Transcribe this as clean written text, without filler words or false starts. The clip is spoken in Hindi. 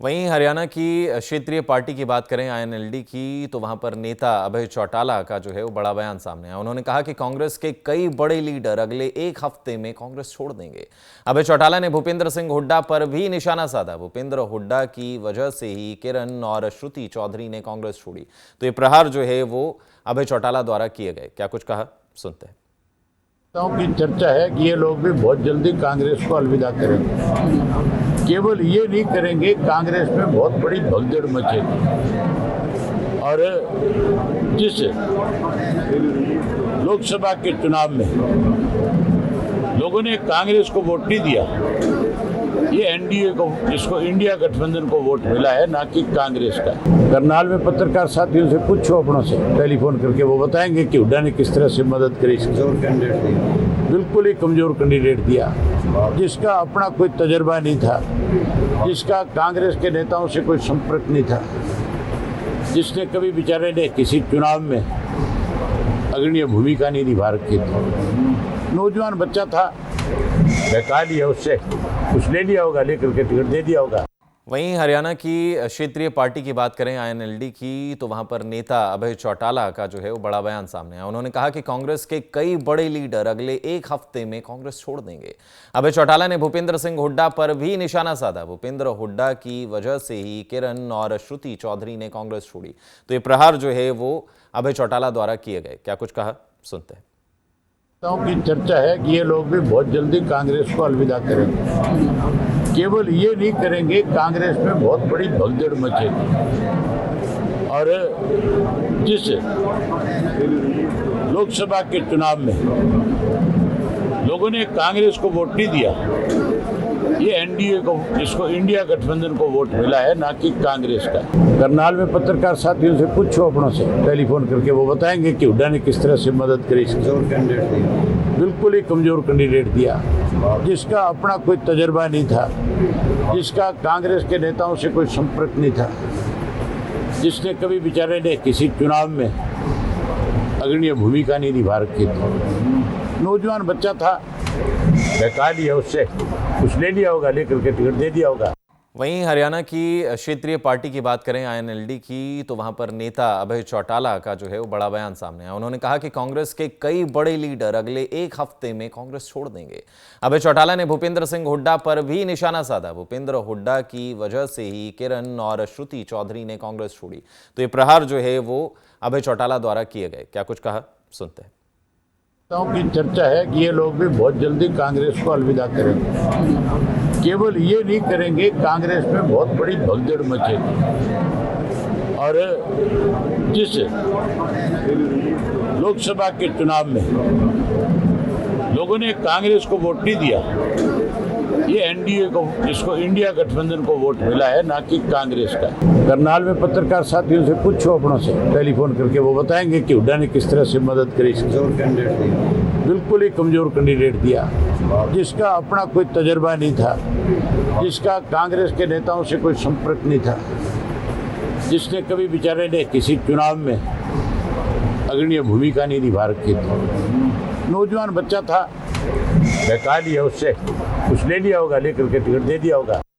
वहीं हरियाणा की क्षेत्रीय पार्टी की बात करें आईएनएलडी की, तो वहां पर नेता अभय चौटाला का जो है वो बड़ा बयान सामने आया। उन्होंने कहा कि कांग्रेस के कई बड़े लीडर अगले एक हफ्ते में कांग्रेस छोड़ देंगे। अभय चौटाला ने भूपेंद्र सिंह हुड्डा पर भी निशाना साधा। भूपेंद्र हुड्डा की वजह से ही किरण और श्रुति चौधरी ने कांग्रेस छोड़ी। तो ये प्रहार जो है वो अभय चौटाला द्वारा किए गए। क्या कुछ कहा, सुनते हैं। की चर्चा है कि ये लोग भी बहुत जल्दी कांग्रेस को अलविदा करेंगे। केवल ये नहीं करेंगे, कांग्रेस में बहुत बड़ी भगदड़ मचेगी। और जिस लोकसभा के चुनाव में लोगों ने कांग्रेस को वोट नहीं दिया, ये एनडीए को, इसको इंडिया गठबंधन को वोट मिला है, ना कि कांग्रेस का। करनाल में पत्रकार साथियों से पूछो अपनों से टेलीफोन करके, वो बताएंगे कि हुड्डा ने किस तरह से मदद करी। बिल्कुल ही कमजोर कैंडिडेट दिया, जिसका अपना कोई तजर्बा नहीं था, जिसका कांग्रेस के नेताओं से कोई संपर्क नहीं था, जिसने कभी बेचारे ने किसी चुनाव में अग्रणी भूमिका नहीं निभा रखी थी। नौजवान बच्चा था, बहका लिया उससे, कुछ ले लिया होगा, लेकर के टिकट दे दिया होगा। वहीं हरियाणा की क्षेत्रीय पार्टी की बात करें आईएनएलडी की, तो वहां पर नेता अभय चौटाला का जो है वो बड़ा बयान सामने आया। उन्होंने कहा कि कांग्रेस के कई बड़े लीडर अगले एक हफ्ते में कांग्रेस छोड़ देंगे। अभय चौटाला ने भूपेंद्र सिंह हुड्डा पर भी निशाना साधा। भूपेंद्र हुड्डा की वजह से ही किरण और श्रुति चौधरी ने कांग्रेस छोड़ी। तो ये प्रहार जो है वो अभय चौटाला द्वारा किए गए। क्या कुछ कहा, सुनते हैं। की चर्चा है कि ये लोग भी बहुत जल्दी कांग्रेस को अलविदा करेंगे। केवल ये नहीं करेंगे, कांग्रेस में बहुत बड़ी भगदड़ मचेगी। और जिस लोकसभा के चुनाव में लोगों ने कांग्रेस को वोट नहीं दिया, ये एनडीए को, इसको इंडिया गठबंधन को वोट मिला है, ना कि कांग्रेस का। करनाल में पत्रकार साथियों से पूछो अपनों से टेलीफोन करके, वो बताएंगे कि हुड्डा ने किस तरह से मदद करी। बिल्कुल ही कमजोर कैंडिडेट दिया, जिसका अपना कोई तजर्बा नहीं था, जिसका कांग्रेस के नेताओं से कोई संपर्क नहीं था, जिसने कभी बेचारे ने किसी चुनाव में अग्रणी भूमिका नहीं निभा रखी थी। नौजवान बच्चा था, बहका लिया उससे, कुछ ले लिया होगा, लेकर के टिकट दे दिया होगा। वहीं हरियाणा की क्षेत्रीय पार्टी की बात करें आईएनएलडी की, तो वहां पर नेता अभय चौटाला का जो है वो बड़ा बयान सामने आया। उन्होंने कहा कि कांग्रेस के कई बड़े लीडर अगले एक हफ्ते में कांग्रेस छोड़ देंगे। अभय चौटाला ने भूपेंद्र सिंह हुड्डा पर भी निशाना साधा। भूपेंद्र हुड्डा की वजह से ही किरण और श्रुति चौधरी ने कांग्रेस छोड़ी। तो ये प्रहार जो है वो अभय चौटाला द्वारा किए गए। क्या कुछ कहा, सुनते हैं। की चर्चा है कि ये लोग भी बहुत जल्दी कांग्रेस को अलविदा करेंगे। केवल ये नहीं करेंगे, कांग्रेस में बहुत बड़ी भगदड़ मचेगी। और जिस लोकसभा के चुनाव में लोगों ने कांग्रेस को वोट नहीं दिया, ये एनडीए को, इसको इंडिया गठबंधन को वोट मिला है, ना कि कांग्रेस का। करनाल में पत्रकार साथियों से पूछो अपनों से टेलीफोन करके, वो बताएंगे कि हुड्डा ने किस तरह से मदद करी। बिल्कुल ही कमजोर कैंडिडेट दिया, जिसका अपना कोई तजर्बा नहीं था, जिसका कांग्रेस के नेताओं से कोई संपर्क नहीं था, जिसने कभी बेचारे ने किसी चुनाव में अग्रणी भूमिका नहीं निभा रखी थी। नौजवान बच्चा था, बहका लिया उससे, कुछ ले लिया होगा, लेकर के टिकट दे दिया होगा।